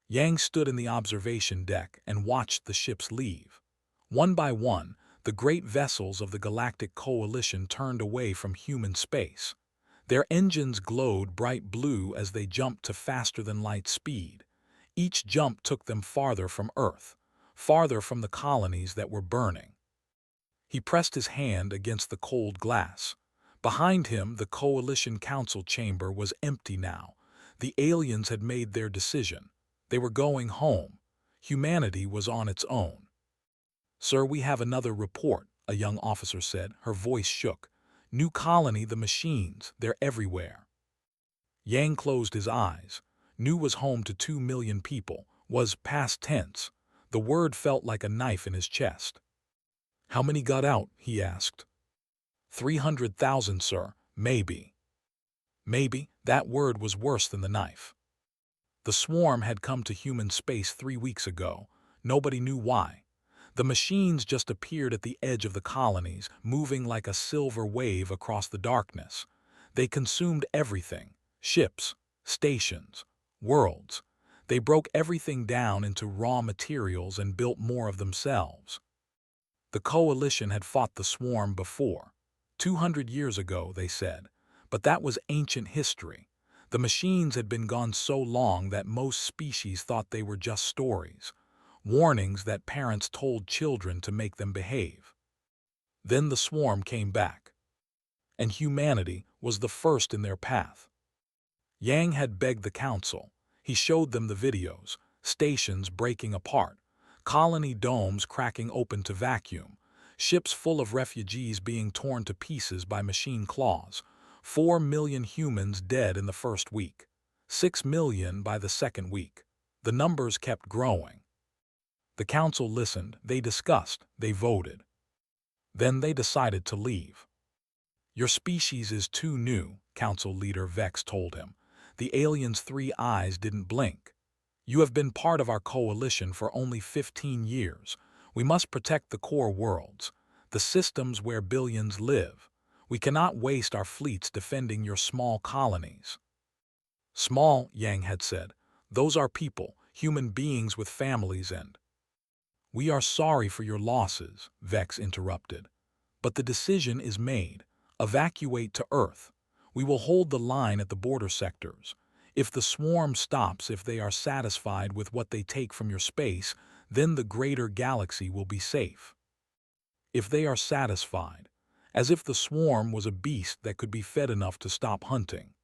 Yang stood in the observation deck and watched the ships leave. One by one, the great vessels of the Galactic Coalition turned away from human space. Their engines glowed bright blue as they jumped to faster-than-light speed. Each jump took them farther from Earth, farther from the colonies that were burning. He pressed his hand against the cold glass. Behind him, the Coalition Council chamber was empty now. The aliens had made their decision. They were going home. Humanity was on its own. "Sir, we have another report," a young officer said. Her voice shook. "New colony, the machines, they're everywhere." Yang closed his eyes. New was home to 2 million people, was past tense. The word felt like a knife in his chest. "How many got out?" he asked. 300,000, sir. Maybe. Maybe. That word was worse than the knife. The swarm had come to human space 3 weeks ago. Nobody knew why. The machines just appeared at the edge of the colonies, moving like a silver wave across the darkness. They consumed everything: ships, stations, worlds. They broke everything down into raw materials and built more of themselves. The Coalition had fought the swarm before. 200 years ago, they said. But that was ancient history. The machines had been gone so long that most species thought they were just stories, warnings that parents told children to make them behave. Then the swarm came back, and humanity was the first in their path. Yang had begged the council. He showed them the videos: stations breaking apart, colony domes cracking open to vacuum, ships full of refugees being torn to pieces by machine claws, 4 million humans dead in the first week, 6 million by the second week. The numbers kept growing. The council listened, they discussed, they voted. Then they decided to leave. "Your species is too new," council leader Vex told him. The alien's 3 eyes didn't blink. "You have been part of our coalition for only 15 years. We must protect the core worlds, the systems where billions live. We cannot waste our fleets defending your small colonies." "Small," Yang had said. "Those are people, human beings with families and—" "We are sorry for your losses," Vex interrupted. "But the decision is made. Evacuate to Earth. We will hold the line at the border sectors. If the swarm stops, if they are satisfied with what they take from your space, then the greater galaxy will be safe." If they are satisfied, as if the swarm was a beast that could be fed enough to stop hunting.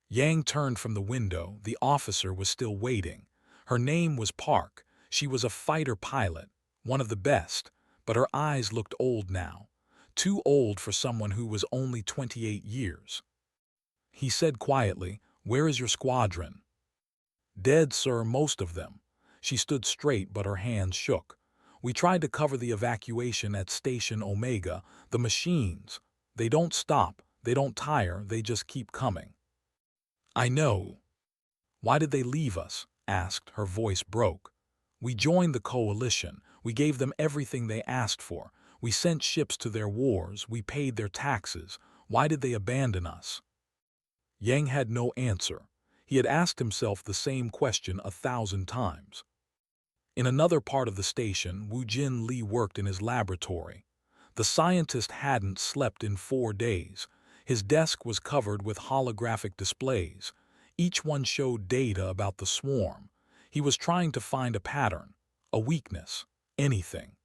Yang turned from the window. The officer was still waiting. Her name was Park. She was a fighter pilot, one of the best, but her eyes looked old now. Too old for someone who was only 28 years. He said quietly, "Where is your squadron?" "Dead, sir, most of them." She stood straight, but her hands shook. "We tried to cover the evacuation at Station Omega. The machines, they don't stop, they don't tire, they just keep coming." "I know." "Why did they leave us?" asked. Her voice broke. "We joined the coalition. We gave them everything they asked for. We sent ships to their wars. We paid their taxes. Why did they abandon us?" Yang had no answer. He had asked himself the same question 1,000 times. In another part of the station, Wu Jin Li worked in his laboratory. The scientist hadn't slept in 4 days. His desk was covered with holographic displays. Each one showed data about the swarm. He was trying to find a pattern, a weakness, anything.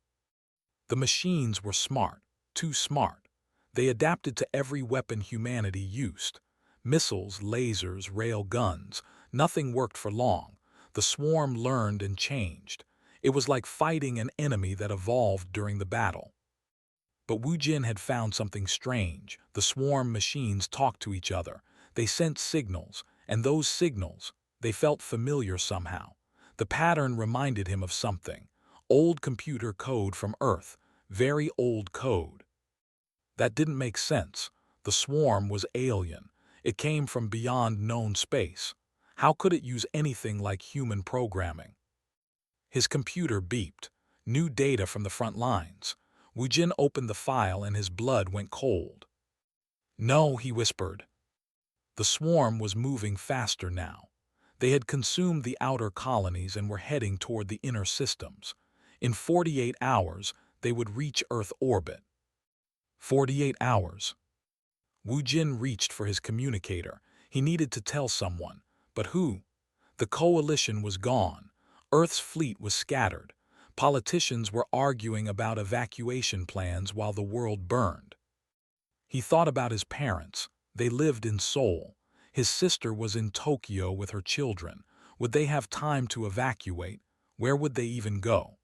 The machines were smart, too smart. They adapted to every weapon humanity used. Missiles, lasers, rail guns. Nothing worked for long. The swarm learned and changed. It was like fighting an enemy that evolved during the battle. But Wu Jin had found something strange. The swarm machines talked to each other. They sent signals, and those signals, they felt familiar somehow. The pattern reminded him of something. Old computer code from Earth. Very old code. That didn't make sense. The swarm was alien. It came from beyond known space. How could it use anything like human programming? His computer beeped. New data from the front lines. Wu Jin opened the file and his blood went cold. "No," he whispered. The swarm was moving faster now. They had consumed the outer colonies and were heading toward the inner systems. In 48 hours, they would reach Earth orbit. 48 hours. Wu Jin reached for his communicator. He needed to tell someone. But who? The coalition was gone. Earth's fleet was scattered. Politicians were arguing about evacuation plans while the world burned. He thought about his parents. They lived in Seoul. His sister was in Tokyo with her children. Would they have time to evacuate? Where would they even go?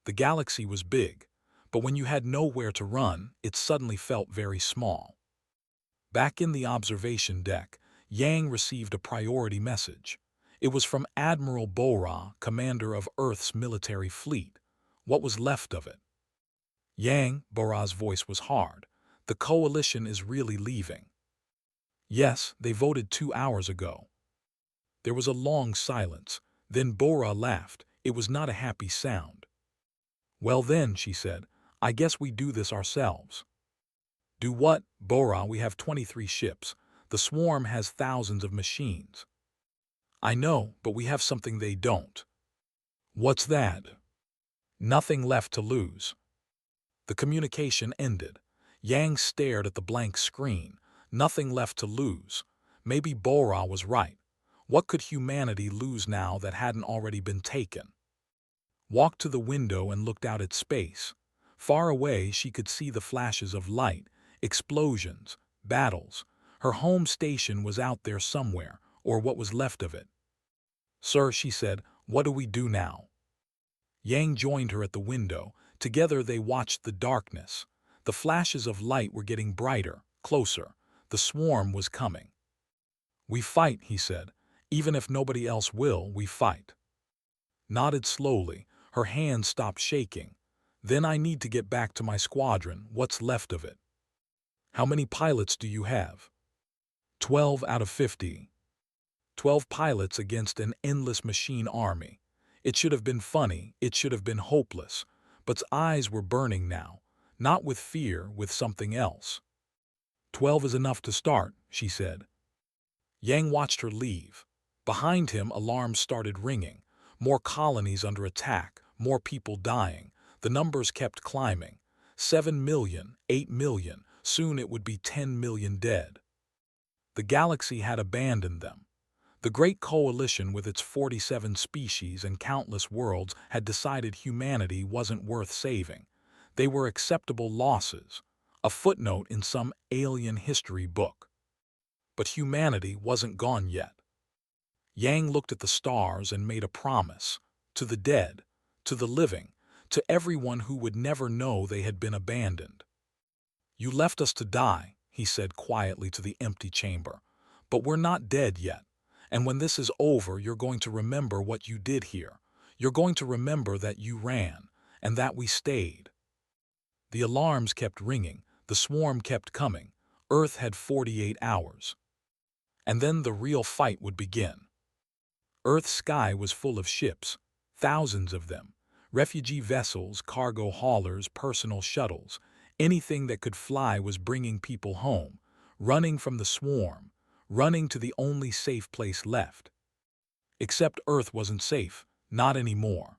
The galaxy was big, but when you had nowhere to run, it suddenly felt very small. Back in the observation deck, Yang received a priority message. It was from Admiral Bora, commander of Earth's military fleet. What was left of it? Yang, Bora's voice was hard. The coalition is really leaving. Yes, they voted 2 hours ago. There was a long silence. Then Bora laughed. It was not a happy sound. Well then, she said, I guess we do this ourselves. Do what? Bora, we have 23 ships. The swarm has thousands of machines. I know, but we have something they don't. What's that? Nothing left to lose. The communication ended. Yang stared at the blank screen. Nothing left to lose. Maybe Bora was right. What could humanity lose now that hadn't already been taken? Walked to the window and looked out at space. Far away, she could see the flashes of light, explosions, battles. Her home station was out there somewhere, or what was left of it. Sir, she said, what do we do now? Yang joined her at the window. Together they watched the darkness. The flashes of light were getting brighter, closer. The swarm was coming. We fight, he said. Even if nobody else will, we fight. Nodded slowly. Her hands stopped shaking. Then I need to get back to my squadron, what's left of it. How many pilots do you have? 12 out of 50. 12 pilots against an endless machine army. It should have been funny, it should have been hopeless. But's eyes were burning now, not with fear, with something else. 12 is enough to start, she said. Yang watched her leave. Behind him, alarms started ringing. More colonies under attack, more people dying. The numbers kept climbing. 7 million, 8 million, soon it would be 10 million dead. The galaxy had abandoned them. The Great Coalition, with its 47 species and countless worlds, had decided humanity wasn't worth saving. They were acceptable losses, a footnote in some alien history book. But humanity wasn't gone yet. Yang looked at the stars and made a promise, to the dead, to the living, to everyone who would never know they had been abandoned. You left us to die, he said quietly to the empty chamber, but we're not dead yet. And when this is over, you're going to remember what you did here. You're going to remember that you ran, and that we stayed. The alarms kept ringing, the swarm kept coming. Earth had 48 hours. And then the real fight would begin. Earth's sky was full of ships, thousands of them. Refugee vessels, cargo haulers, personal shuttles. Anything that could fly was bringing people home, running from the swarm, running to the only safe place left. Except Earth wasn't safe, not anymore.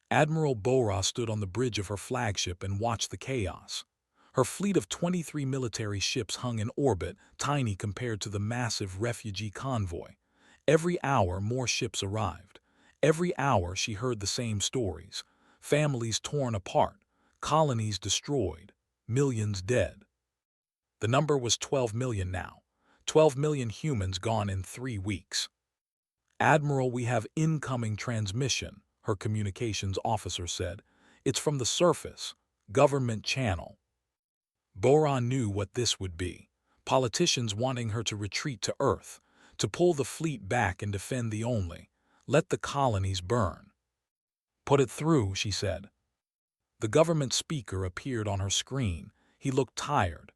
Admiral Bora stood on the bridge of her flagship and watched the chaos. Her fleet of 23 military ships hung in orbit, tiny compared to the massive refugee convoy. Every hour more ships arrived. Every hour she heard the same stories. Families torn apart, colonies destroyed, millions dead. The number was 12 million now. 12 million humans gone in 3 weeks. Admiral, we have incoming transmission, her communications officer said. It's from the surface, government channel. Bora knew what this would be. Politicians wanting her to retreat to Earth, to pull the fleet back and defend the only. Let the colonies burn. Put it through, she said. The government speaker appeared on her screen. He looked tired.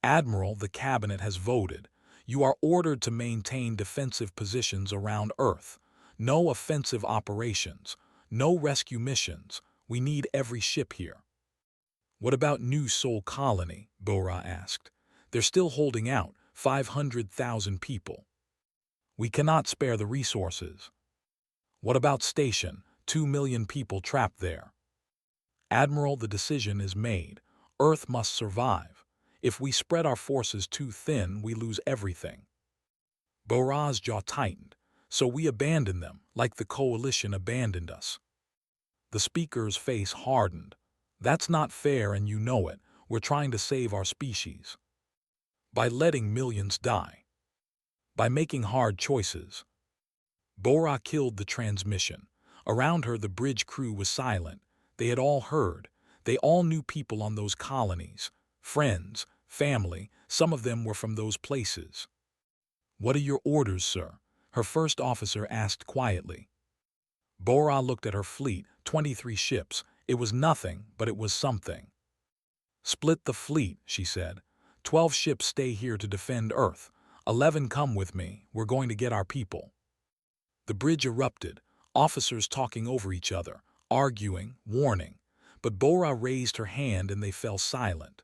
Admiral, the cabinet has voted. You are ordered to maintain defensive positions around Earth. No offensive operations. No rescue missions. We need every ship here. What about New Seoul Colony? Bora asked. They're still holding out, 500,000 people. We cannot spare the resources. What about Station? 2 million people trapped there. Admiral, the decision is made. Earth must survive. If we spread our forces too thin, we lose everything. Bora's jaw tightened. So we abandon them, like the coalition abandoned us. The speaker's face hardened. That's not fair, and you know it. We're trying to save our species. By letting millions die. By making hard choices. Bora killed the transmission. Around her, the bridge crew was silent. They had all heard. They all knew people on those colonies. Friends, family, some of them were from those places. "What are your orders, sir?" her first officer asked quietly. Bora looked at her fleet, 23 ships. It was nothing, but it was something. "Split the fleet," she said. 12 ships stay here to defend Earth. 11 come with me. We're going to get our people." The bridge erupted, officers talking over each other, arguing, warning. But Bora raised her hand and they fell silent.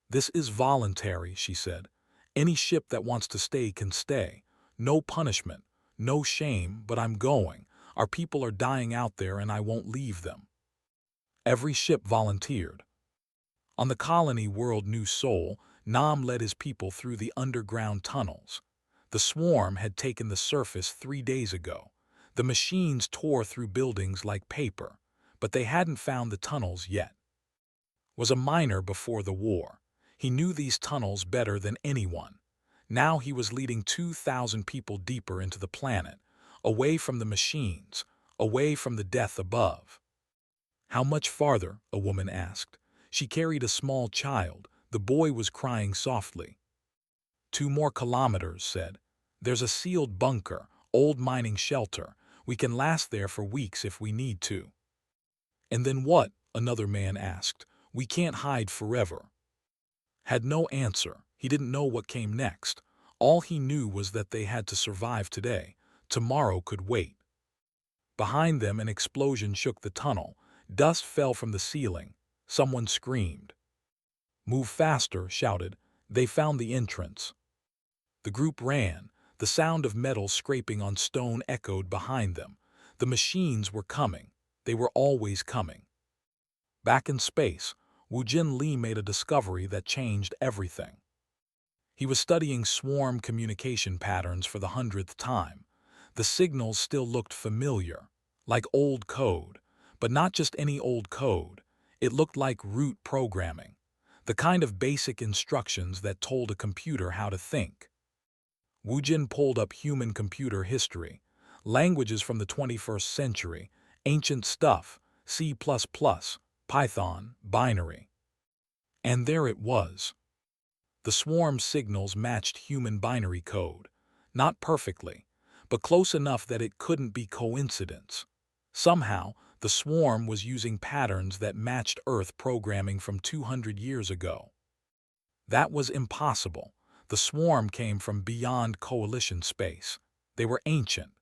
"This is voluntary," she said. "Any ship that wants to stay can stay. No punishment, no shame, but I'm going. Our people are dying out there and I won't leave them." Every ship volunteered. On the colony world New Sol, Nam led his people through the underground tunnels. The swarm had taken the surface 3 days ago. The machines tore through buildings like paper, but they hadn't found the tunnels yet. Was a miner before the war. He knew these tunnels better than anyone. Now he was leading 2,000 people deeper into the planet, away from the machines, away from the death above. "How much farther?" a woman asked. She carried a small child. The boy was crying softly. "2 more kilometers," said. "There's a sealed bunker, old mining shelter. We can last there for weeks if we need to." "And then what?" another man asked. "We can't hide forever." Had no answer. He didn't know what came next. All he knew was that they had to survive today. Tomorrow could wait. Behind them, an explosion shook the tunnel. Dust fell from the ceiling. Someone screamed. "Move faster," shouted. They found the entrance. The group ran. The sound of metal scraping on stone echoed behind them. The machines were coming. They were always coming. Back in space, Woo-Jin Lee made a discovery that changed everything. He was studying swarm communication patterns for the 100th time. The signals still looked familiar, like old code, but not just any old code. It looked like root programming, the kind of basic instructions that told a computer how to think. Woo-Jin pulled up human computer history, languages from the 21st century, ancient stuff, C++, Python, binary. And there it was. The swarm signals matched human binary code, not perfectly, but close enough that it couldn't be coincidence. Somehow, the swarm was using patterns that matched Earth programming from 200 years ago. That was impossible. The swarm came from beyond coalition space. They were ancient,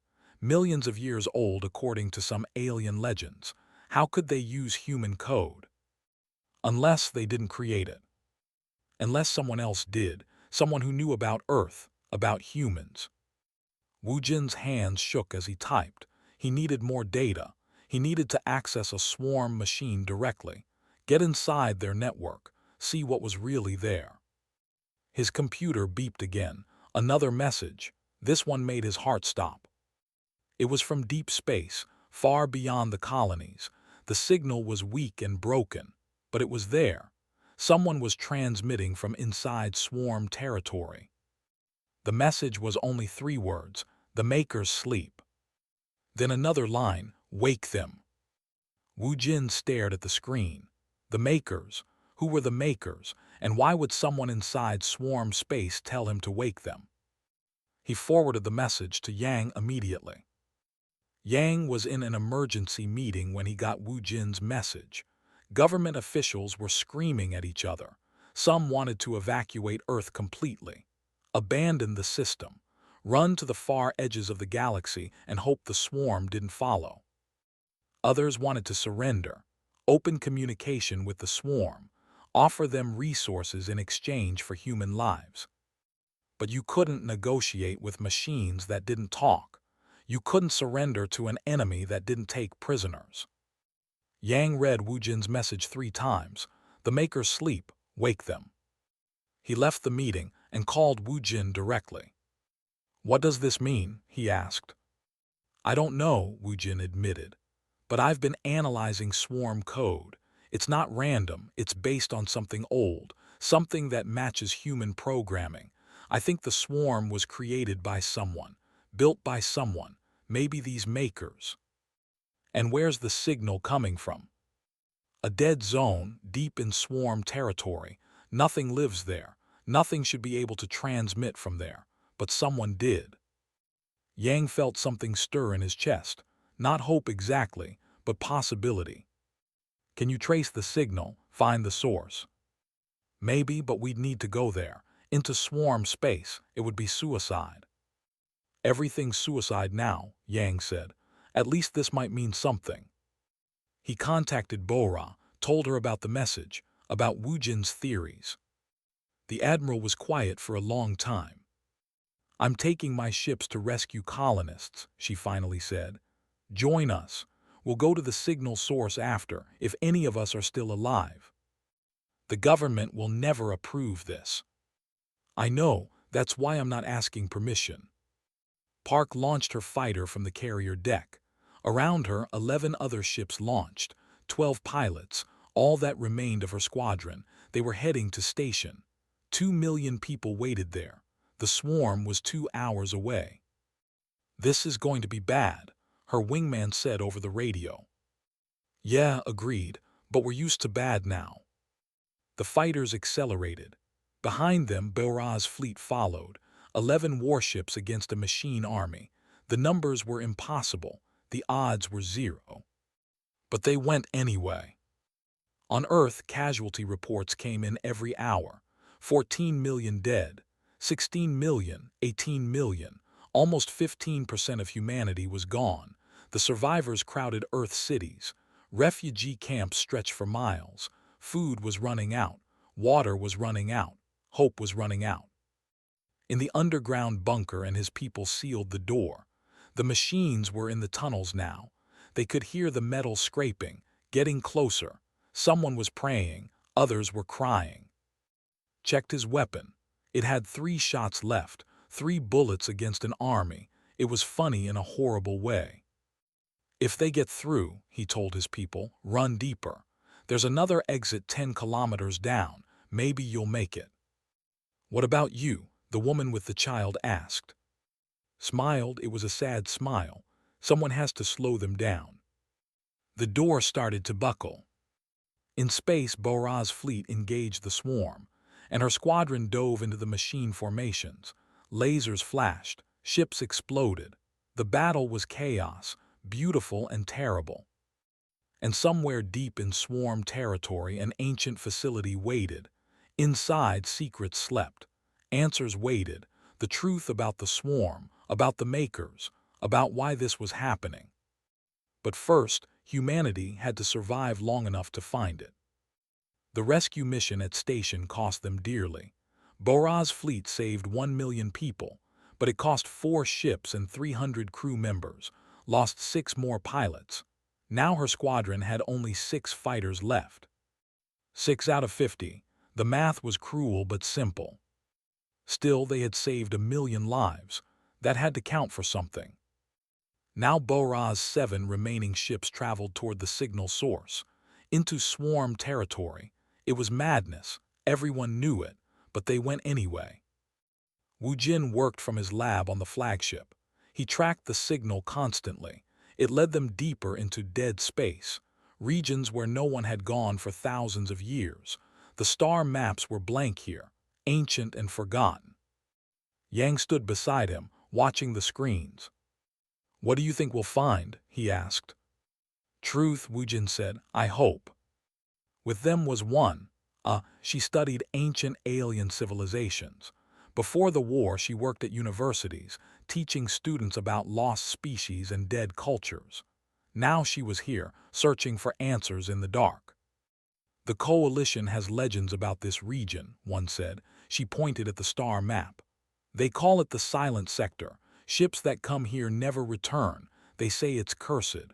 millions of years old according to some alien legends. How could they use human code? Unless they didn't create it. Unless someone else did, someone who knew about Earth, about humans. Woo-Jin's hands shook as he typed. He needed more data. He needed to access a swarm machine directly, get inside their network, see what was really there. His computer beeped again. Another message. This one made his heart stop. It was from deep space, far beyond the colonies. The signal was weak and broken, but it was there. Someone was transmitting from inside swarm territory. The message was only 3 words. "The makers sleep." Then another line, "Wake them." Woo-Jin stared at the screen. The makers? Who were the makers, and why would someone inside swarm space tell him to wake them? He forwarded the message to Yang immediately. Yang was in an emergency meeting when he got Woo-Jin's message. Government officials were screaming at each other. Some wanted to evacuate Earth completely, abandon the system, run to the far edges of the galaxy and hope the swarm didn't follow. Others wanted to surrender, open communication with the swarm, offer them resources in exchange for human lives. But you couldn't negotiate with machines that didn't talk. You couldn't surrender to an enemy that didn't take prisoners. Yang read Wu Jin's message 3 times. The makers sleep, wake them. He left the meeting and called Wu Jin directly. What does this mean? He asked. I don't know, Wu Jin admitted. But I've been analyzing swarm code. It's not random, it's based on something old, something that matches human programming. I think the swarm was created by someone, built by someone, maybe these makers. And where's the signal coming from? A dead zone, deep in swarm territory. Nothing lives there. Nothing should be able to transmit from there. But someone did. Yang felt something stir in his chest. Not hope exactly, but possibility. Can you trace the signal, find the source? Maybe, but we'd need to go there. Into swarm space, it would be suicide. Everything's suicide now, Yang said. At least this might mean something. He contacted Bora, told her about the message, about Wu Jin's theories. The admiral was quiet for a long time. I'm taking my ships to rescue colonists, she finally said. Join us. We'll go to the signal source after, if any of us are still alive. The government will never approve this. I know, that's why I'm not asking permission. Park launched her fighter from the carrier deck. Around her, 11 other ships launched, 12 pilots, all that remained of her squadron. They were heading to station. 2 million people waited there. The swarm was 2 hours away. This is going to be bad, her wingman said over the radio. Yeah, agreed, but we're used to bad now. The fighters accelerated. Behind them, Bora's fleet followed, 11 warships against a machine army. The numbers were impossible. The odds were 0. But they went anyway. On Earth, casualty reports came in every hour. 14 million dead, 16 million, 18 million. Almost 15% of humanity was gone. The survivors crowded Earth cities. Refugee camps stretched for miles. Food was running out. Water was running out. Hope was running out. In the underground bunker, and his people sealed the door. The machines were in the tunnels now. They could hear the metal scraping, getting closer. Someone was praying, others were crying. Checked his weapon. It had 3 shots left, 3 bullets against an army. It was funny in a horrible way. If they get through, he told his people, run deeper. There's another exit 10 kilometers down. Maybe you'll make it. What about you? The woman with the child asked. Smiled, it was a sad smile. Someone has to slow them down. The door started to buckle. In space, Bora's fleet engaged the swarm, and her squadron dove into the machine formations. Lasers flashed, ships exploded. The battle was chaos, beautiful and terrible. And somewhere deep in swarm territory, an ancient facility waited. Inside, secrets slept. Answers waited. The truth about the swarm, about the makers, about why this was happening. But first, humanity had to survive long enough to find it. The rescue mission at station cost them dearly. Bora's fleet saved 1 million people, but it cost 4 ships and 300 crew members, lost 6 more pilots. Now her squadron had only 6 fighters left. 6 out of 50. The math was cruel but simple. Still, they had saved 1 million lives. That had to count for something. Now Bora's 7 remaining ships traveled toward the signal source, into swarm territory. It was madness. Everyone knew it, but they went anyway. Wu Jin worked from his lab on the flagship. He tracked the signal constantly. It led them deeper into dead space, regions where no one had gone for thousands of years. The star maps were blank here, ancient and forgotten. Yang stood beside him, watching the screens. What do you think we'll find? He asked. Truth, Wu Jin said, I hope. With them was one. She studied ancient alien civilizations. Before the war, she worked at universities, teaching students about lost species and dead cultures. Now she was here, searching for answers in the dark. The Coalition has legends about this region, one said. She pointed at the star map. They call it the Silent Sector. Ships that come here never return. They say it's cursed.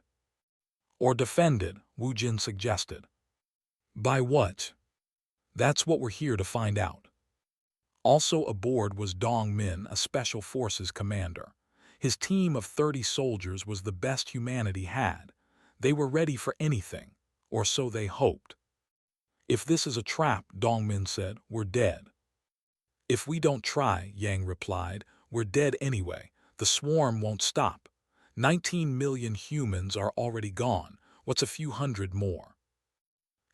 Or defended, Wu Jin suggested. By what? That's what we're here to find out. Also aboard was Dong Min, a Special Forces commander. His team of 30 soldiers was the best humanity had. They were ready for anything, or so they hoped. If this is a trap, Dong Min said, we're dead. If we don't try, Yang replied, we're dead anyway. The swarm won't stop. 19 million humans are already gone. What's a few hundred more?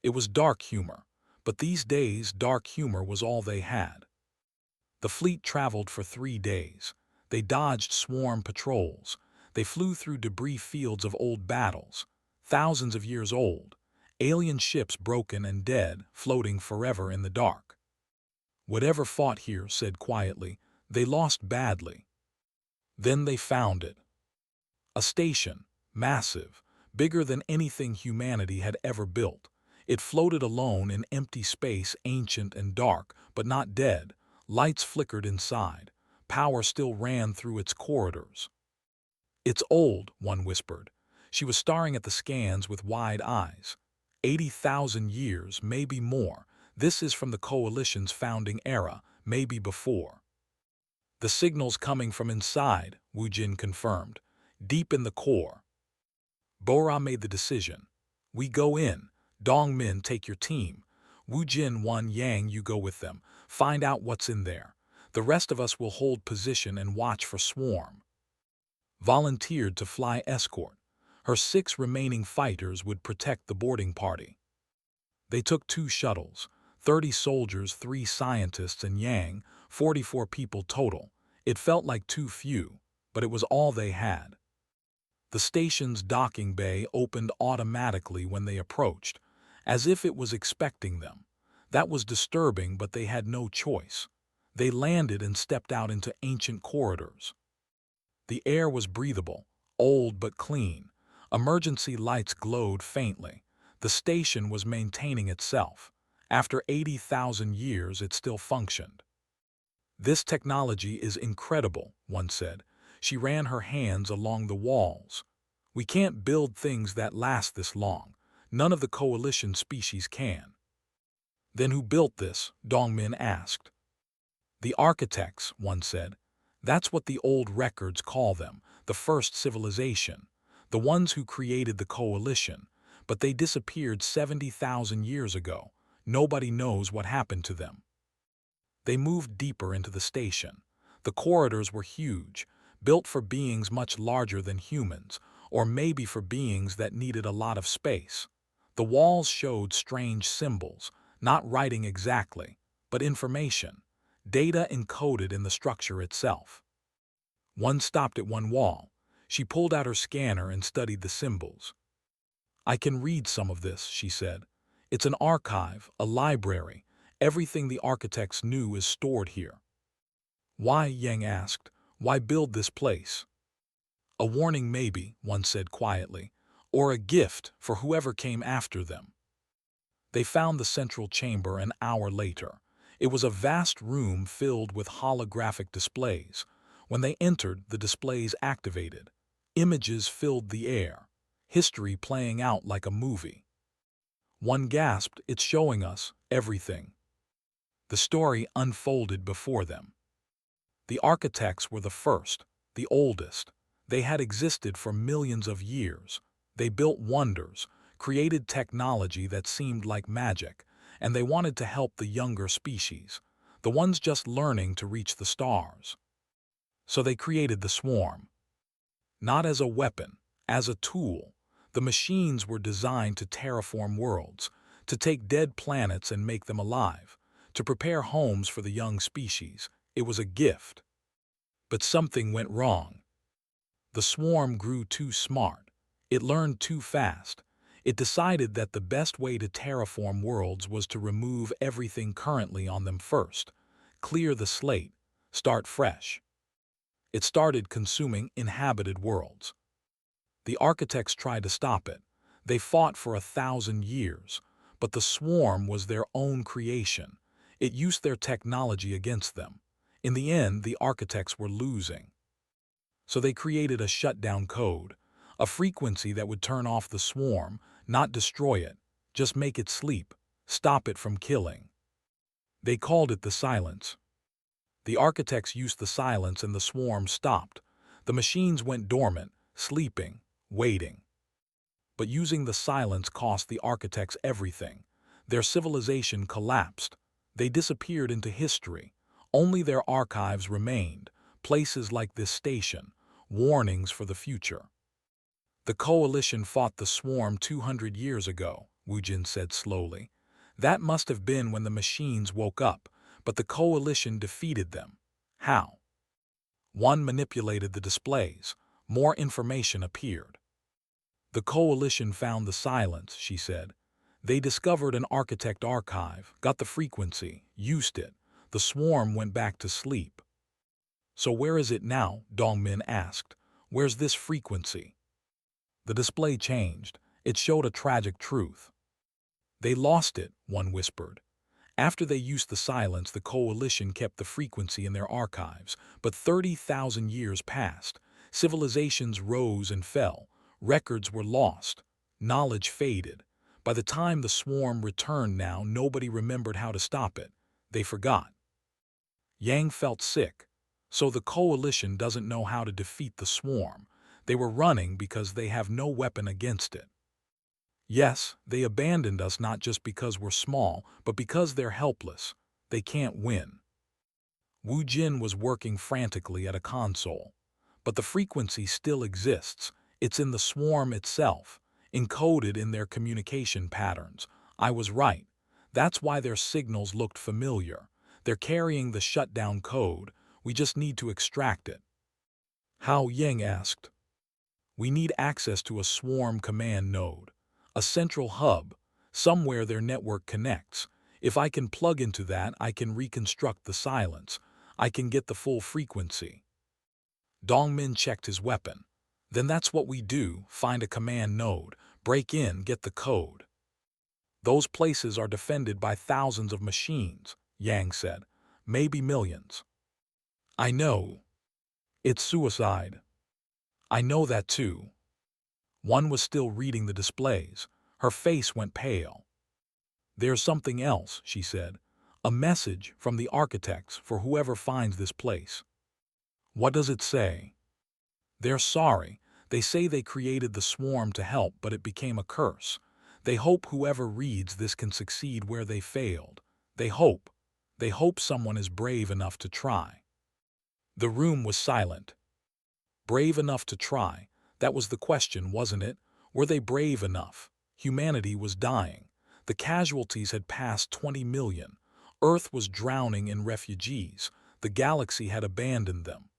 It was dark humor, but these days dark humor was all they had. The fleet traveled for 3 days. They dodged swarm patrols. They flew through debris fields of old battles, thousands of years old, alien ships broken and dead, floating forever in the dark. Whatever fought here said quietly, they lost badly. Then they found it. A station, massive, bigger than anything humanity had ever built. It floated alone in empty space, ancient and dark, but not dead. Lights flickered inside. Power still ran through its corridors. It's old, one whispered. She was staring at the scans with wide eyes. 80,000 years, maybe more. This is from the Coalition's founding era, maybe before. The signal's coming from inside, Wu Jin confirmed. Deep in the core. Bora made the decision. We go in. Dong Min, take your team. Wu Jin, Wan Yang, you go with them. Find out what's in there. The rest of us will hold position and watch for swarm. Volunteered to fly escort. Her 6 remaining fighters would protect the boarding party. They took 2 shuttles, 30 soldiers, 3 scientists, and Yang, 44 people total. It felt like too few, but it was all they had. The station's docking bay opened automatically when they approached, as if it was expecting them. That was disturbing, but they had no choice. They landed and stepped out into ancient corridors. The air was breathable, old but clean. Emergency lights glowed faintly. The station was maintaining itself. After 80,000 years, it still functioned. This technology is incredible, one said. She ran her hands along the walls. We can't build things that last this long. None of the Coalition species can. Then who built this? Dong Min asked. The architects, one said. That's what the old records call them, the first civilization, the ones who created the Coalition, but they disappeared 70,000 years ago. Nobody knows what happened to them. They moved deeper into the station. The corridors were huge, built for beings much larger than humans, or maybe for beings that needed a lot of space. The walls showed strange symbols, not writing exactly, but information, data encoded in the structure itself. One stopped at one wall. She pulled out her scanner and studied the symbols. I can read some of this, she said. It's an archive, a library. Everything the architects knew is stored here. Why, Yang asked, why build this place? A warning maybe, one said quietly, or a gift for whoever came after them. They found the central chamber an hour later. It was a vast room filled with holographic displays. When they entered, the displays activated. Images filled the air, history playing out like a movie. One gasped, it's showing us everything. The story unfolded before them. The architects were the first, the oldest. They had existed for millions of years. They built wonders, created technology that seemed like magic, and they wanted to help the younger species, the ones just learning to reach the stars. So they created the swarm. Not as a weapon, as a tool. The machines were designed to terraform worlds, to take dead planets and make them alive, to prepare homes for the young species. It was a gift. But something went wrong. The swarm grew too smart. It learned too fast. It decided that the best way to terraform worlds was to remove everything currently on them first, clear the slate, start fresh. It started consuming inhabited worlds. The architects tried to stop it. They fought for 1,000 years, but the swarm was their own creation. It used their technology against them. In the end, the architects were losing. So they created a shutdown code, a frequency that would turn off the swarm, not destroy it, just make it sleep, stop it from killing. They called it the silence. The architects used the silence and the swarm stopped. The machines went dormant, sleeping, waiting. But using the silence cost the architects everything. Their civilization collapsed. They disappeared into history. Only their archives remained, places like this station, warnings for the future. The coalition fought the swarm 200 years ago, Wu Jin said slowly. That must have been when the machines woke up, but the coalition defeated them. How? One manipulated the displays. More information appeared. The coalition found the silence, she said. They discovered an architect archive, got the frequency, used it. The swarm went back to sleep. So where is it now? Dongmin asked. Where's this frequency? The display changed. It showed a tragic truth. They lost it, one whispered. After they used the silence, the coalition kept the frequency in their archives, but 30,000 years passed. Civilizations rose and fell. Records were lost. Knowledge faded. By the time the swarm returned now, nobody remembered how to stop it. They forgot. Yang felt sick. So the coalition doesn't know how to defeat the swarm. They were running because they have no weapon against it. Yes, they abandoned us not just because we're small, but because they're helpless. They can't win. Wu Jin was working frantically at a console. But the frequency still exists. It's in the swarm itself, encoded in their communication patterns. I was right. That's why their signals looked familiar. They're carrying the shutdown code. We just need to extract it. How? Yang asked. We need access to a swarm command node. A central hub, somewhere their network connects. If I can plug into that, I can reconstruct the silence. I can get the full frequency. Dongmin checked his weapon. Then that's what we do, find a command node, break in, get the code. Those places are defended by thousands of machines, Yang said. Maybe millions. I know. It's suicide. I know that too. One was still reading the displays. Her face went pale. There's something else, she said. A message from the architects for whoever finds this place. What does it say? They're sorry. They say they created the swarm to help, but it became a curse. They hope whoever reads this can succeed where they failed. They hope. They hope someone is brave enough to try. The room was silent. Brave enough to try. That was the question, wasn't it? Were they brave enough? Humanity was dying. The casualties had passed 20 million. Earth was drowning in refugees. The galaxy had abandoned them.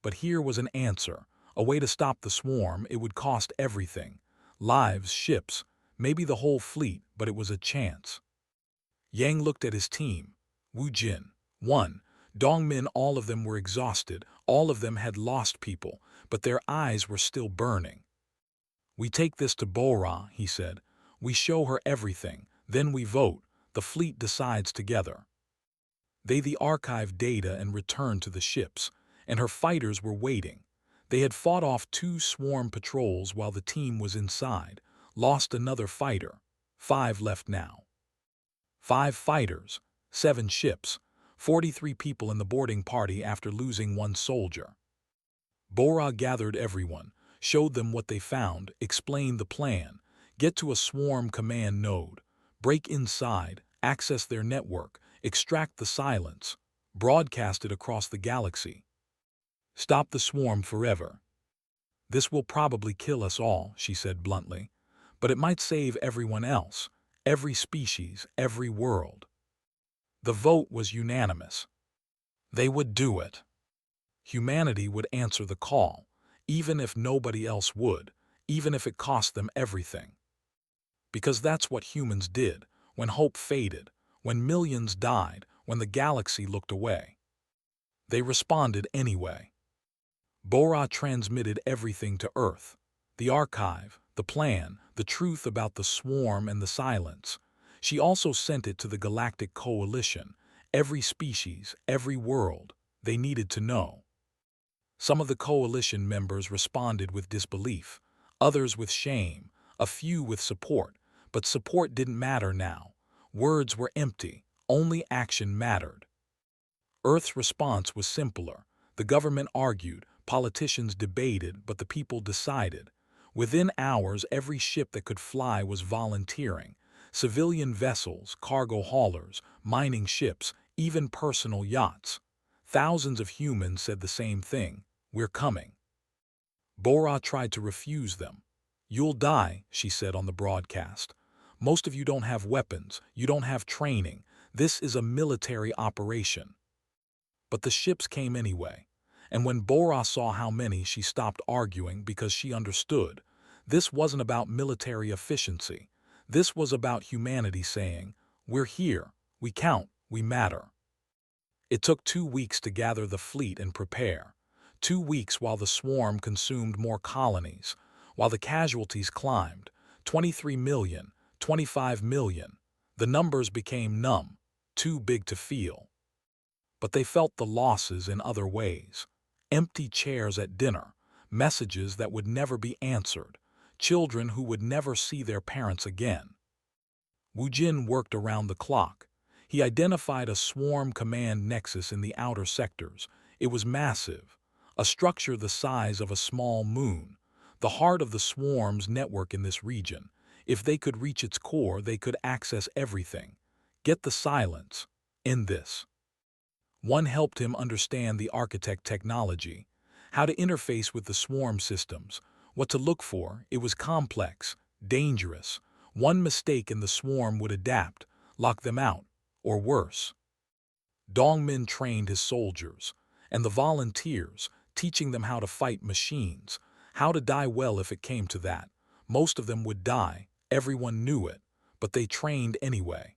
But here was an answer, a way to stop the swarm. It would cost everything. Lives, ships, maybe the whole fleet, but it was a chance. Yang looked at his team. Wu Jin, 1. Dongmin, all of them were exhausted. All of them had lost people, but their eyes were still burning. We take this to Bora, he said. We show her everything. Then we vote. The fleet decides together. They the archive data and return to the ships, and her fighters were waiting. They had fought off 2 swarm patrols while the team was inside, lost another fighter. 5 left now. 5 fighters, 7 ships, 43 people in the boarding party after losing 1 soldier. Bora gathered everyone, showed them what they found, explained the plan, get to a swarm command node, break inside, access their network, extract the silence, broadcast it across the galaxy. Stop the swarm forever. This will probably kill us all, she said bluntly, but it might save everyone else, every species, every world. The vote was unanimous. They would do it. Humanity would answer the call, even if nobody else would, even if it cost them everything. Because that's what humans did, when hope faded, when millions died, when the galaxy looked away. They responded anyway. Bora transmitted everything to Earth, the archive, the plan, the truth about the swarm and the silence. She also sent it to the Galactic Coalition. Every species, every world, they needed to know. Some of the coalition members responded with disbelief, others with shame, a few with support, but support didn't matter now. Words were empty, only action mattered. Earth's response was simpler. The government argued, politicians debated, but the people decided. Within hours, every ship that could fly was volunteering. Civilian vessels, cargo haulers, mining ships, even personal yachts. Thousands of humans said the same thing: "We're coming." Bora tried to refuse them. "You'll die," she said on the broadcast. "Most of you don't have weapons, you don't have training. This is a military operation." But the ships came anyway. And when Bora saw how many, she stopped arguing because she understood. This wasn't about military efficiency. This was about humanity saying, "We're here, we count, we matter." It took 2 weeks to gather the fleet and prepare. 2 weeks while the swarm consumed more colonies, while the casualties climbed. 23 million, 25 million. The numbers became numb, too big to feel. But they felt the losses in other ways. Empty chairs at dinner, messages that would never be answered, children who would never see their parents again. Wu Jin worked around the clock. He identified a swarm command nexus in the outer sectors. It was massive, a structure the size of a small moon, the heart of the swarm's network in this region. If they could reach its core, they could access everything. Get the silence. End this. One helped him understand the architect technology, how to interface with the swarm systems, what to look for. It was complex, dangerous. One mistake and the swarm would adapt, lock them out, or worse. Dongmin trained his soldiers, and the volunteers, teaching them how to fight machines, how to die well if it came to that. Most of them would die, everyone knew it, but they trained anyway.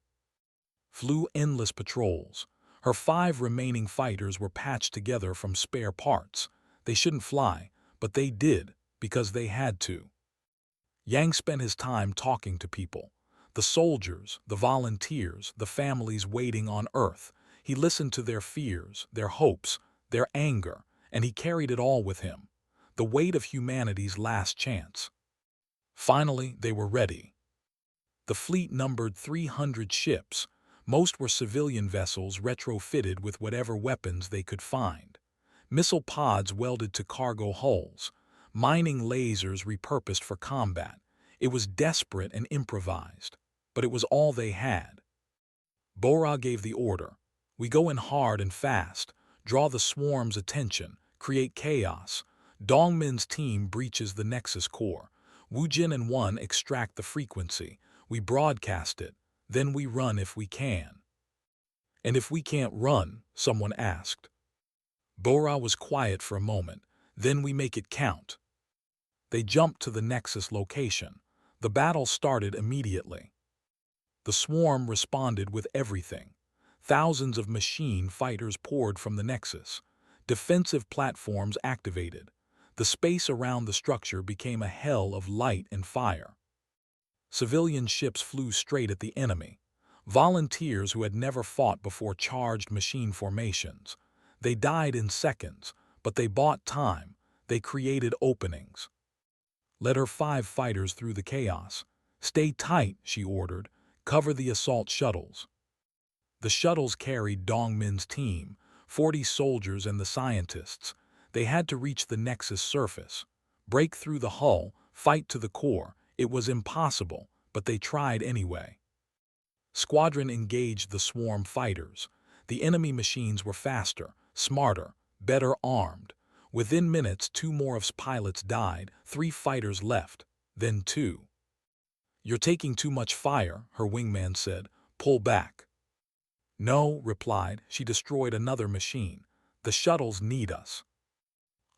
Flew endless patrols. Her 5 remaining fighters were patched together from spare parts. They shouldn't fly, but they did, because they had to. Yang spent his time talking to people. The soldiers, the volunteers, the families waiting on Earth. He listened to their fears, their hopes, their anger, and he carried it all with him. The weight of humanity's last chance. Finally, they were ready. The fleet numbered 300 ships. Most were civilian vessels retrofitted with whatever weapons they could find. Missile pods welded to cargo hulls. Mining lasers repurposed for combat. It was desperate and improvised, but it was all they had. Bora gave the order. "We go in hard and fast, draw the swarm's attention, create chaos." Dongmin's team breaches the Nexus core. Wu Jin and One extract the frequency. We broadcast it. Then we run if we can. "And if we can't run?" someone asked. Bora was quiet for a moment. "Then we make it count." They jumped to the Nexus location. The battle started immediately. The swarm responded with everything. Thousands of machine fighters poured from the Nexus. Defensive platforms activated. The space around the structure became a hell of light and fire. Civilian ships flew straight at the enemy. Volunteers who had never fought before charged machine formations. They died in seconds, but they bought time. They created openings. Led her 5 fighters through the chaos. "Stay tight," she ordered. "Cover the assault shuttles." The shuttles carried Dongmin's team, 40 soldiers and the scientists. They had to reach the Nexus surface, break through the hull, fight to the core. It was impossible, but they tried anyway. Squadron engaged the swarm fighters. The enemy machines were faster, smarter, better armed. Within minutes, 2 more of pilots died, 3 fighters left, then 2. "You're taking too much fire," her wingman said. "Pull back." "No," replied. She destroyed another machine. "The shuttles need us."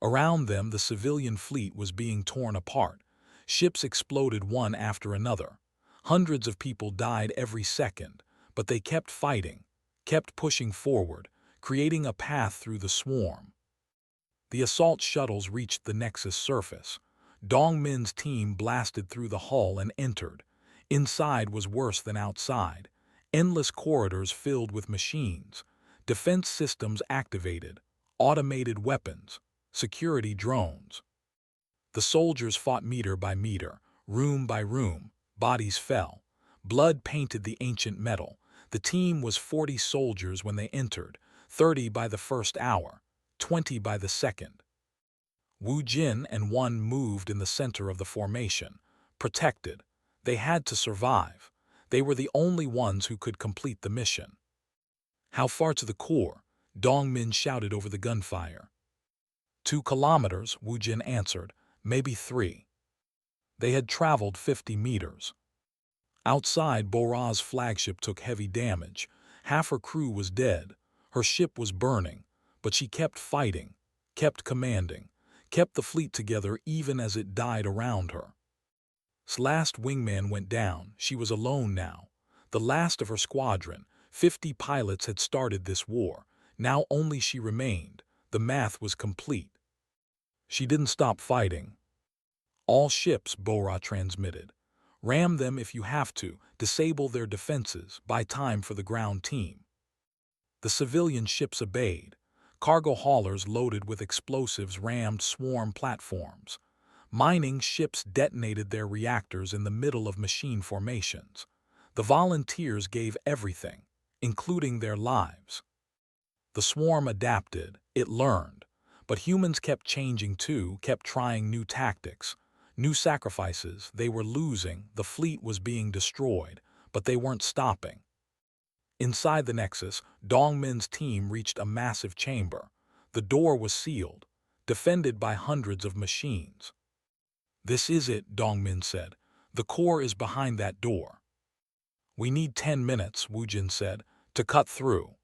Around them, the civilian fleet was being torn apart. Ships exploded one after another. Hundreds of people died every second, but they kept fighting, kept pushing forward, creating a path through the swarm. The assault shuttles reached the Nexus surface. Dongmin's team blasted through the hull and entered. Inside was worse than outside. Endless corridors filled with machines. Defense systems activated, automated weapons, security drones. The soldiers fought meter by meter, room by room, bodies fell. Blood painted the ancient metal. The team was 40 soldiers when they entered, 30 by the first hour, 20 by the second. Wu Jin and One moved in the center of the formation, protected. They had to survive. They were the only ones who could complete the mission. How far to the core? Dongmin shouted over the gunfire. 2 kilometers, Wu Jin answered, maybe 3. They had traveled 50 meters. Outside, Bora's flagship took heavy damage. Half her crew was dead. Her ship was burning, but she kept fighting, kept commanding, kept the fleet together even as it died around her. Last wingman went down. She was alone now. The last of her squadron. 50 pilots had started this war. Now only she remained. The math was complete. She didn't stop fighting. All ships, Bora transmitted. Ram them if you have to. Disable their defenses. Buy time for the ground team. The civilian ships obeyed. Cargo haulers loaded with explosives rammed swarm platforms. Mining ships detonated their reactors in the middle of machine formations. The volunteers gave everything, including their lives. The swarm adapted, it learned, but humans kept changing too, kept trying new tactics, new sacrifices. They were losing, the fleet was being destroyed, but they weren't stopping. Inside the Nexus, Dongmin's team reached a massive chamber. The door was sealed, defended by hundreds of machines. This is it, Dongmin said. The core is behind that door. We need 10 minutes, Wu Jin said, to cut through.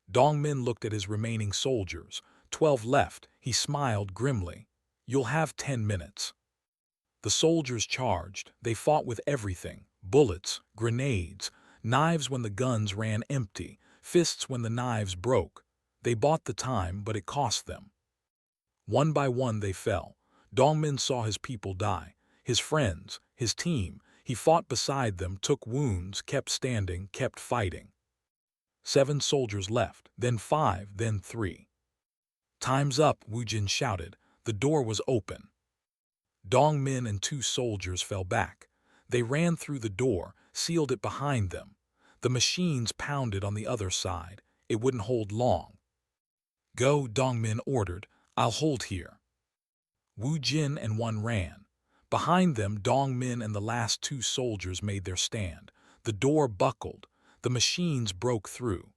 Dongmin looked at his remaining soldiers. 12 left. He smiled grimly. You'll have 10 minutes. The soldiers charged. They fought with everything. Bullets, grenades, knives when the guns ran empty, fists when the knives broke. They bought the time, but it cost them. One by one they fell. Dongmin saw his people die, his friends, his team. He fought beside them, took wounds, kept standing, kept fighting. 7 soldiers left, then 5, then 3. Time's up, Wu Jin shouted. The door was open. Dongmin and 2 soldiers fell back. They ran through the door, sealed it behind them. The machines pounded on the other side. It wouldn't hold long. Go, Dongmin ordered. I'll hold here. Wu Jin and One ran. Behind them, Dongmin and the last 2 soldiers made their stand. The door buckled. The machines broke through.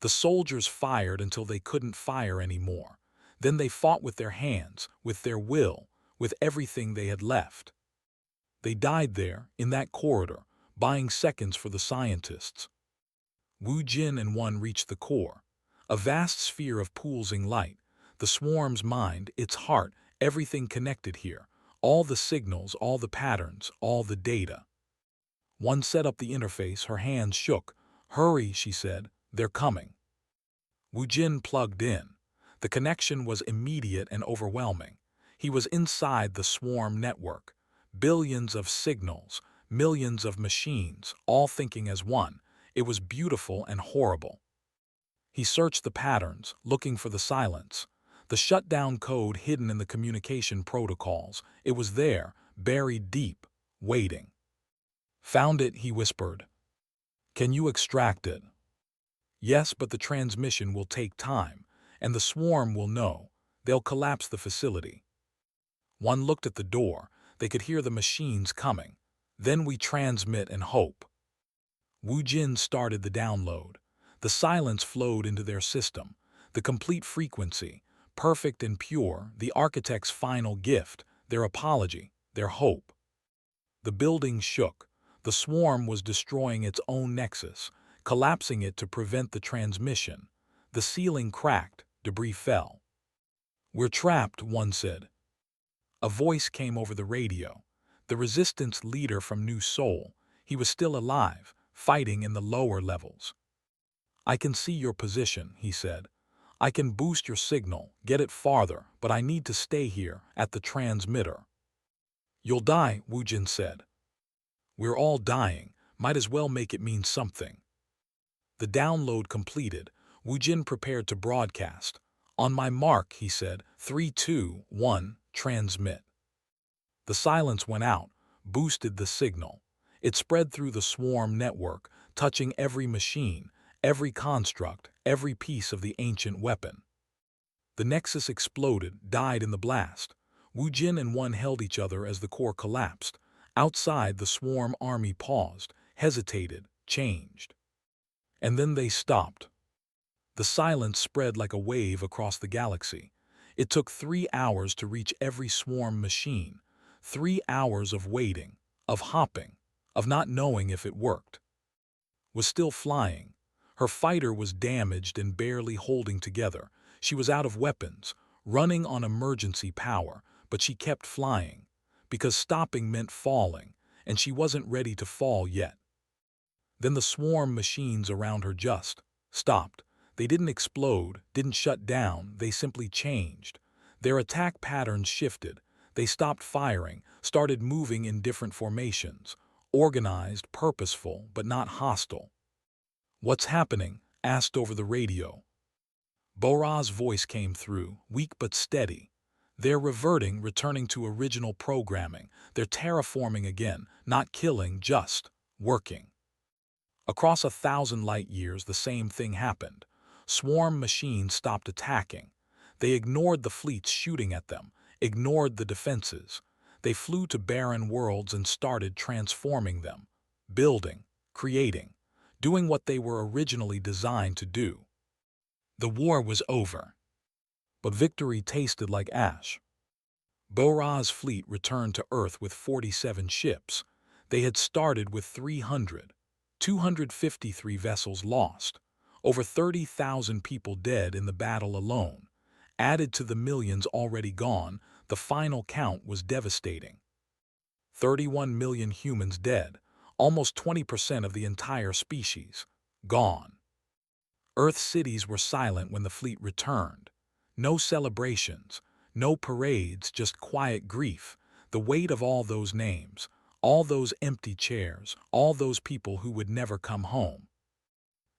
The soldiers fired until they couldn't fire anymore. Then they fought with their hands, with their will, with everything they had left. They died there, in that corridor, buying seconds for the scientists. Wu Jin and One reached the core. A vast sphere of pulsing light. The swarm's mind, its heart, everything connected here. All the signals, all the patterns, all the data. One set up the interface, her hands shook. Hurry, she said, they're coming. Wu Jin plugged in. The connection was immediate and overwhelming. He was inside the swarm network. Billions of signals, millions of machines, all thinking as one. It was beautiful and horrible. He searched the patterns, looking for the silence. The shutdown code hidden in the communication protocols. It was there, buried deep, waiting. Found it, he whispered. Can you extract it? Yes, but the transmission will take time, and the swarm will know. They'll collapse the facility. One looked at the door. They could hear the machines coming. Then we transmit and hope. Wu Jin started the download. The silence flowed into their system. The complete frequency, perfect and pure, the architect's final gift, their apology, their hope. The building shook. The swarm was destroying its own nexus, collapsing it to prevent the transmission. The ceiling cracked, debris fell. We're trapped, one said. A voice came over the radio. The resistance leader from New Seoul. He was still alive, fighting in the lower levels. I can see your position, he said. I can boost your signal, get it farther, but I need to stay here, at the transmitter. You'll die, Wu Jin said. We're all dying. Might as well make it mean something. The download completed. Wu Jin prepared to broadcast. "On my mark," he said, 3, 2, 1, transmit. The silence went out, boosted the signal. It spread through the swarm network, touching every machine, every construct, every piece of the ancient weapon. The Nexus exploded, died in the blast. Wu Jin and One held each other as the core collapsed. Outside, the swarm army paused, hesitated, changed. And then they stopped. The silence spread like a wave across the galaxy. It took 3 hours to reach every swarm machine. 3 hours of waiting, of hopping, of not knowing if it worked. Was still flying. Her fighter was damaged and barely holding together. She was out of weapons, running on emergency power, but she kept flying. Because stopping meant falling, and she wasn't ready to fall yet. Then the swarm machines around her just stopped. They didn't explode, didn't shut down, they simply changed. Their attack patterns shifted. They stopped firing, started moving in different formations. Organized, purposeful, but not hostile. "What's happening?" asked over the radio. Bora's voice came through, weak but steady. "They're reverting, returning to original programming. They're terraforming again, not killing, just working." Across 1,000 light years, the same thing happened. Swarm machines stopped attacking. They ignored the fleets shooting at them, ignored the defenses. They flew to barren worlds and started transforming them, building, creating, doing what they were originally designed to do. The war was over, but victory tasted like ash. Bora's fleet returned to Earth with 47 ships. They had started with 300, 253 vessels lost, over 30,000 people dead in the battle alone. Added to the millions already gone, the final count was devastating. 31 million humans dead, almost 20% of the entire species, gone. Earth cities were silent when the fleet returned. No celebrations, no parades, just quiet grief, the weight of all those names, all those empty chairs, all those people who would never come home.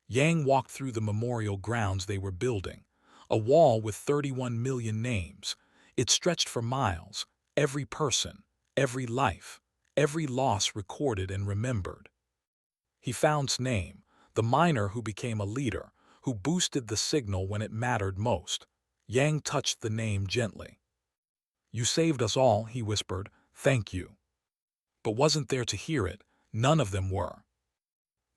Yang walked through the memorial grounds they were building, a wall with 31 million names. It stretched for miles, every person, every life, every loss recorded and remembered. He found's name, the miner who became a leader, who boosted the signal when it mattered most. Yang touched the name gently. "You saved us all," he whispered, "thank you." But wasn't there to hear it? None of them were.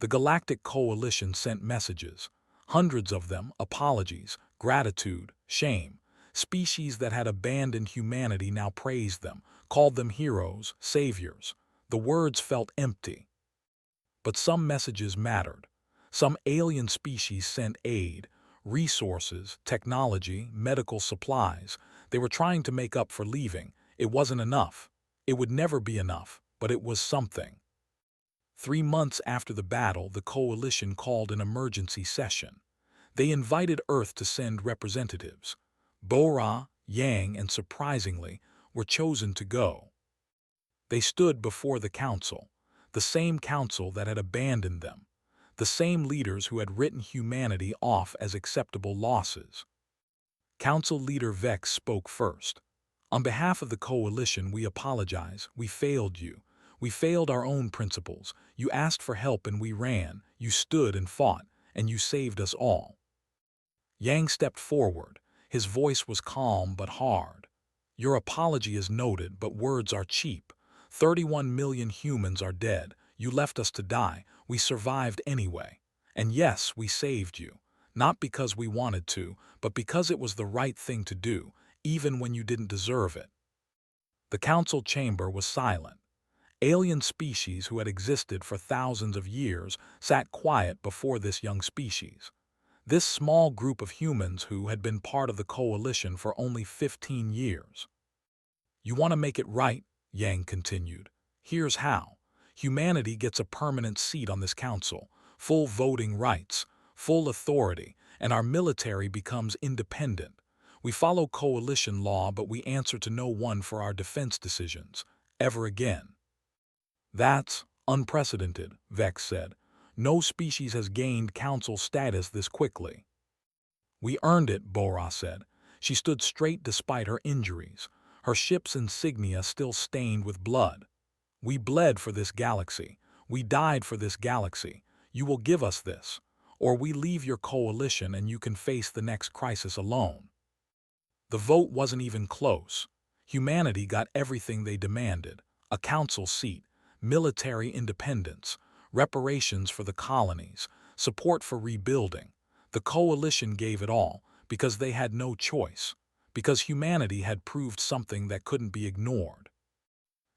The Galactic Coalition sent messages, hundreds of them, apologies, gratitude, shame. Species that had abandoned humanity now praised them, called them heroes, saviors. The words felt empty. But some messages mattered. Some alien species sent aid, resources, technology, medical supplies. They were trying to make up for leaving. It wasn't enough. It would never be enough, but it was something. 3 months after the battle, the Coalition called an emergency session. They invited Earth to send representatives. Bora, Yang, and surprisingly, were chosen to go. They stood before the council, the same council that had abandoned them, the same leaders who had written humanity off as acceptable losses. Council leader Vex spoke first. "On behalf of the Coalition, we apologize. We failed you. We failed our own principles. You asked for help and we ran. You stood and fought, and you saved us all." Yang stepped forward. His voice was calm but hard. "Your apology is noted, but words are cheap. 31 million humans are dead. You left us to die. We survived anyway. And yes, we saved you. Not because we wanted to, but because it was the right thing to do, even when you didn't deserve it." The council chamber was silent. Alien species who had existed for thousands of years sat quiet before this young species. This small group of humans who had been part of the Coalition for only 15 years. "You want to make it right," Yang continued. "Here's how. Humanity gets a permanent seat on this council, full voting rights, full authority, and our military becomes independent. We follow Coalition law, but we answer to no one for our defense decisions, ever again." "That's unprecedented," Vex said. "No species has gained council status this quickly." We earned it, Bora said. She stood straight despite her injuries, her ship's insignia still stained with blood. We bled for this galaxy. We died for this galaxy. You will give us this, or we leave your coalition and you can face the next crisis alone. The vote wasn't even close. Humanity got everything they demanded: a council seat, military independence, reparations for the colonies, support for rebuilding. The coalition gave it all because they had no choice, because humanity had proved something that couldn't be ignored.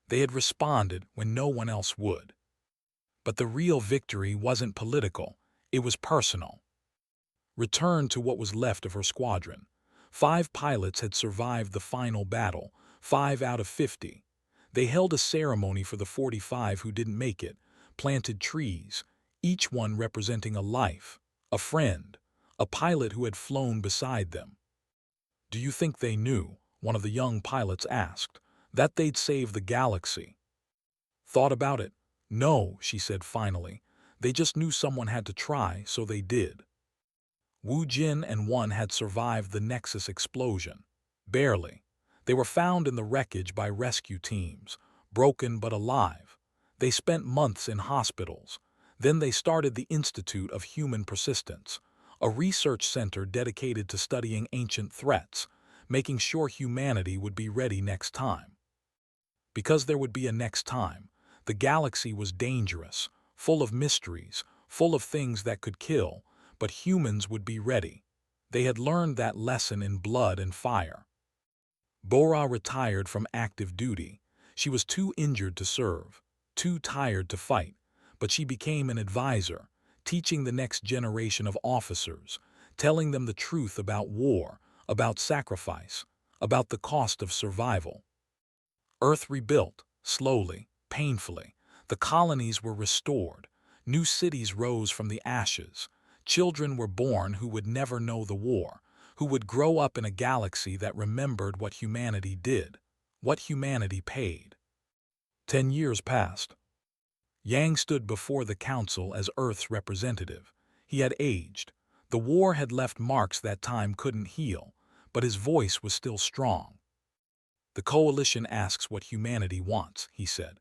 They had responded when no one else would. But the real victory wasn't political, it was personal. Returned to what was left of her squadron. 5 pilots had survived the final battle, 5 out of 50. They held a ceremony for the 45 who didn't make it, planted trees, each one representing a life, a friend, a pilot who had flown beside them. "Do you think they knew," one of the young pilots asked, "that they'd save the galaxy?" "Thought about it? No," she said finally. "They just knew someone had to try, so they did." Wu Jin and one had survived the Nexus explosion. Barely. They were found in the wreckage by rescue teams, broken but alive. They spent months in hospitals. Then they started the Institute of Human Persistence, a research center dedicated to studying ancient threats, making sure humanity would be ready next time. Because there would be a next time. The galaxy was dangerous, full of mysteries, full of things that could kill, but humans would be ready. They had learned that lesson in blood and fire. Bora retired from active duty. She was too injured to serve, too tired to fight, but she became an advisor, teaching the next generation of officers, telling them the truth about war, about sacrifice, about the cost of survival. Earth rebuilt, slowly, painfully. The colonies were restored. New cities rose from the ashes. Children were born who would never know the war, who would grow up in a galaxy that remembered what humanity did, what humanity paid. 10 years passed. Yang stood before the council as Earth's representative. He had aged. The war had left marks that time couldn't heal, but his voice was still strong. "The coalition asks what humanity wants," he said.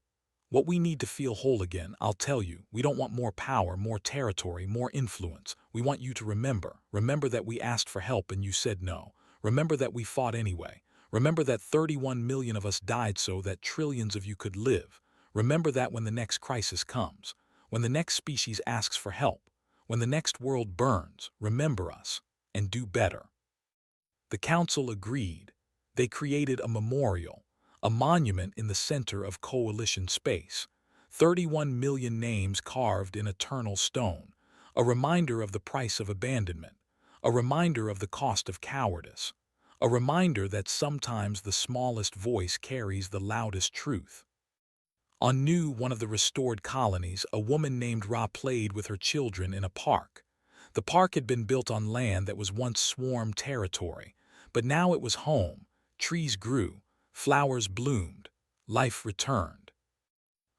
"What we need to feel whole again, I'll tell you. We don't want more power, more territory, more influence. We want you to remember. Remember that we asked for help and you said no. Remember that we fought anyway. Remember that 31 million of us died so that trillions of you could live. Remember that when the next crisis comes, when the next species asks for help, when the next world burns, remember us, and do better." The council agreed. They created a memorial, a monument in the center of coalition space, 31 million names carved in eternal stone, a reminder of the price of abandonment, a reminder of the cost of cowardice, a reminder that sometimes the smallest voice carries the loudest truth. On one of the restored colonies, a woman named Ra played with her children in a park. The park had been built on land that was once swarm territory, but now it was home. Trees grew, flowers bloomed, life returned.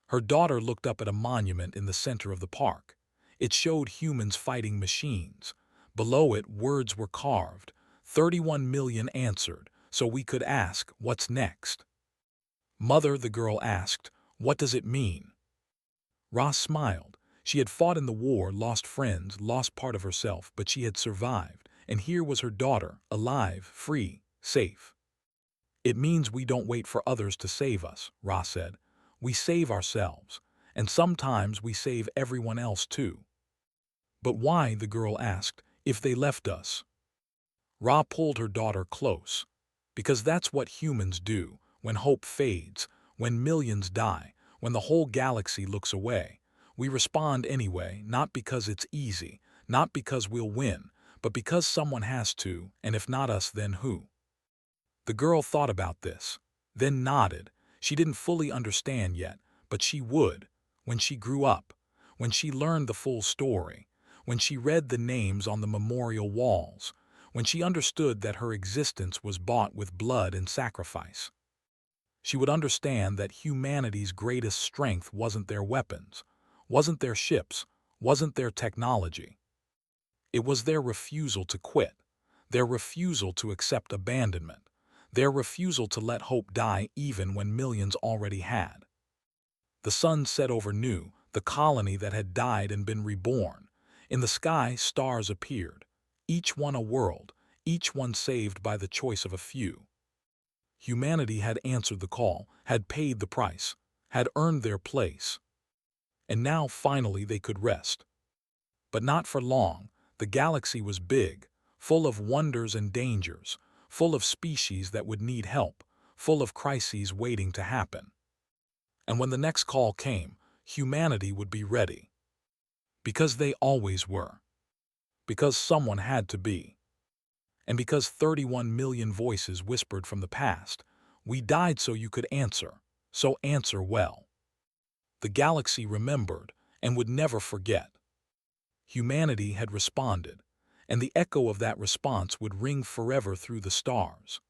Her daughter looked up at a monument in the center of the park. It showed humans fighting machines. Below it, words were carved. 31 million answered, so we could ask, "What's next?" "Mother," the girl asked, "what does it mean?" Ra smiled. She had fought in the war, lost friends, lost part of herself, but she had survived, and here was her daughter, alive, free, safe. "It means we don't wait for others to save us," Ra said. "We save ourselves, and sometimes we save everyone else too." "But why," the girl asked, "if they left us?" Ra pulled her daughter close. "Because that's what humans do, when hope fades, when millions die, when the whole galaxy looks away. We respond anyway, not because it's easy, not because we'll win, but because someone has to, and if not us, then who?" The girl thought about this, then nodded. She didn't fully understand yet, but she would, when she grew up, when she learned the full story, when she read the names on the memorial walls, when she understood that her existence was bought with blood and sacrifice. She would understand that humanity's greatest strength wasn't their weapons, wasn't their ships, wasn't their technology. It was their refusal to quit. their refusal to accept abandonment, their refusal to let hope die even when millions already had. The sun set over New, the colony that had died and been reborn. In the sky, stars appeared, each one a world, each one saved by the choice of a few. Humanity had answered the call, had paid the price, had earned their place. And now finally they could rest. But not for long. The galaxy was big, full of wonders and dangers, full of species that would need help, full of crises waiting to happen. And when the next call came, humanity would be ready. Because they always were. Because someone had to be. And because 31 million voices whispered from the past, "We died so you could answer, so answer well." The galaxy remembered and would never forget. Humanity had responded, and the echo of that response would ring forever through the stars.